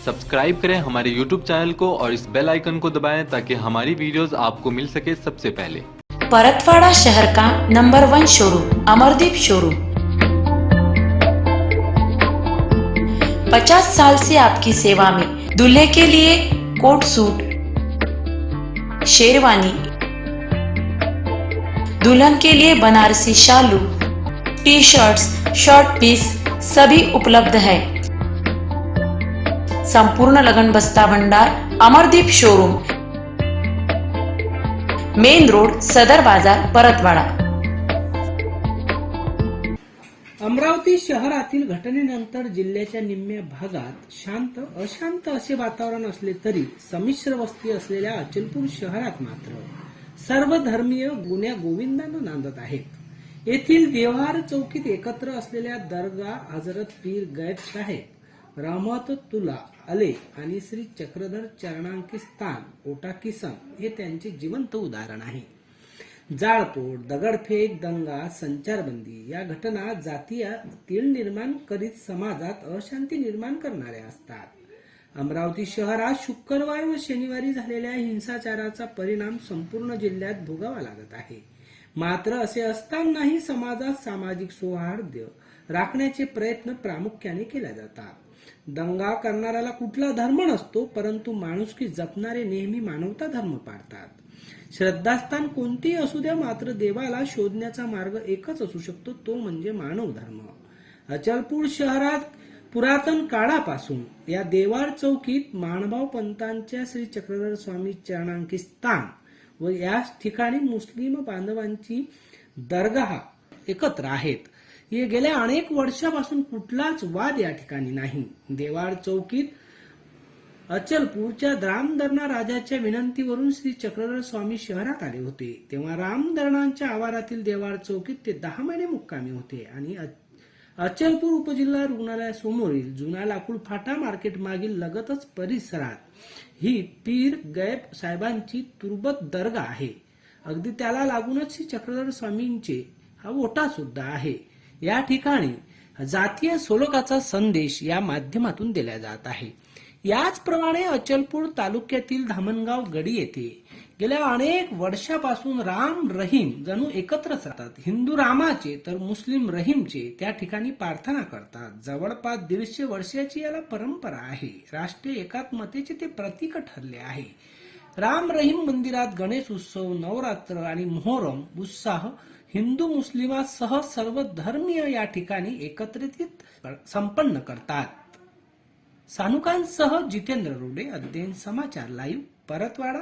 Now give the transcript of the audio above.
Subscribe करें हमारे YouTube channel को और इस बेल आइकन को दबाएं ताकि हमारी वीडियोस आपको मिल सके सबसे पहले। परतवाड़ा शहर का नंबर 1 शोरूम अमरदीप शोरूम 50 साल से आपकी सेवा में। दूल्हे के लिए कोट सूट, शेरवानी, दुल्हन के लिए बनारसी शालू, टी शर्ट्स, शॉर्ट पीस सभी उपलब्ध है। संपूर्ण लगन बस्ता भंडार अमरदीप शोरूम, मेन रोड, सदर बाजार, परतवाड़ा। अमरावती शहरातील घटनेनंतर जिल्ह्याच्या निम्म्या भागात शांत अशांत असे वातावरण असले तरी संमिश्र वस्ती असलेल्या अचलपूर शहरात मात्र सर्व धर्मीय गुण्या गोविंदानं नांदत आहेत। येथील देवहार चौकीत एकत्र असलेल्या दर्गा हजरत पीर गैब साहेब रहमतुल्ला अले आणि श्री चक्रधर चरणांकिस्तान ओटा किसन हे त्यांचे जिवंत उदाहरण आहे। जाळपोळ, दगडफेक, दंगा, संचारबंदी या घटना जातीय तीळ निर्माण करीत समाजात अशांती निर्माण करणाऱ्या असतात। अमरावती शहरात शुक्रवार व शनिवारी झालेल्या हिंसाचाराचा परिणाम संपूर्ण जिल्ह्यात भोगावा लागत आहे। मात्र असे असतानाही समाजात सामाजिक सौहार्द राखण्याचे प्रयत्न प्रामुख्याने केले जातात। दंगा करणाऱ्याला कुठला धर्म नसतो, परंतु माणुसकी जपणारे नेहमी मानवता धर्म पाळतात। श्रद्धास्थान कोणतेही असू द्या, मात्र देवाला शोधण्याचा मार्ग एकच असू शकतो, तो म्हणजे मानव धर्म। अचलपूर शहरात पुरातन काळापासून या देवार चौकीत माणभाव पंथांच्या श्री चक्रधर स्वामी चरणांकिस्तान व या ठिकाणी मुस्लिम बांधवांची दरगाह एकत्र आहेत। हे गेल्या अनेक वर्षापासून कुठलाच वाद या ठिकाणी नाही। देवार चौकीत अचलपूरच्या रामदरणा राजाच्या विनंतीवरून श्री चक्रधर स्वामी शहरात आले होते। तेव्हा रामदरणांच्या आवारातील देवार चौकीत ते 10 महिने मुक्कामी होते आणि अचलपूर उपजिल्हा रुग्णालयासमोरील जुना लाकूड फाटा मार्केट मागील लगतच परिसरात ही पीर गैब साहेबांची तुर्बत दर्गा आहे। अगदी त्याला लागूनच श्री चक्रधर स्वामींचे हा ओटा सुद्धा आहे। या ठिकाणी जातीय सोलोकाचा संदेश या माध्यमातून दिला जात आहे। याचप्रमाणे अचलपूर तालुक्यातील धामणगाव गडी येथे गेल्या अनेक वर्षापासून राम रहीम जणू एकत्रच राहतात। हिंदू रामाचे तर मुस्लिम रहीमचे त्या ठिकाणी प्रार्थना करतात। जवळपास 150 वर्षाची याला परंपरा आहे। राष्ट्रीय एकात्मतेचे ते प्रतीक ठरले आहे। राम रहीम मंदिरात गणेश उत्सव, नवरात्र आणि मोहरम उत्साह हिंदू मुस्लिमांसह सर्व धर्मीय या ठिकाणी एकत्रित संपन्न करतात। सानुकांसह जितेंद्र रोडे, अध्ययन समाचार लाईव्ह, परतवाडा।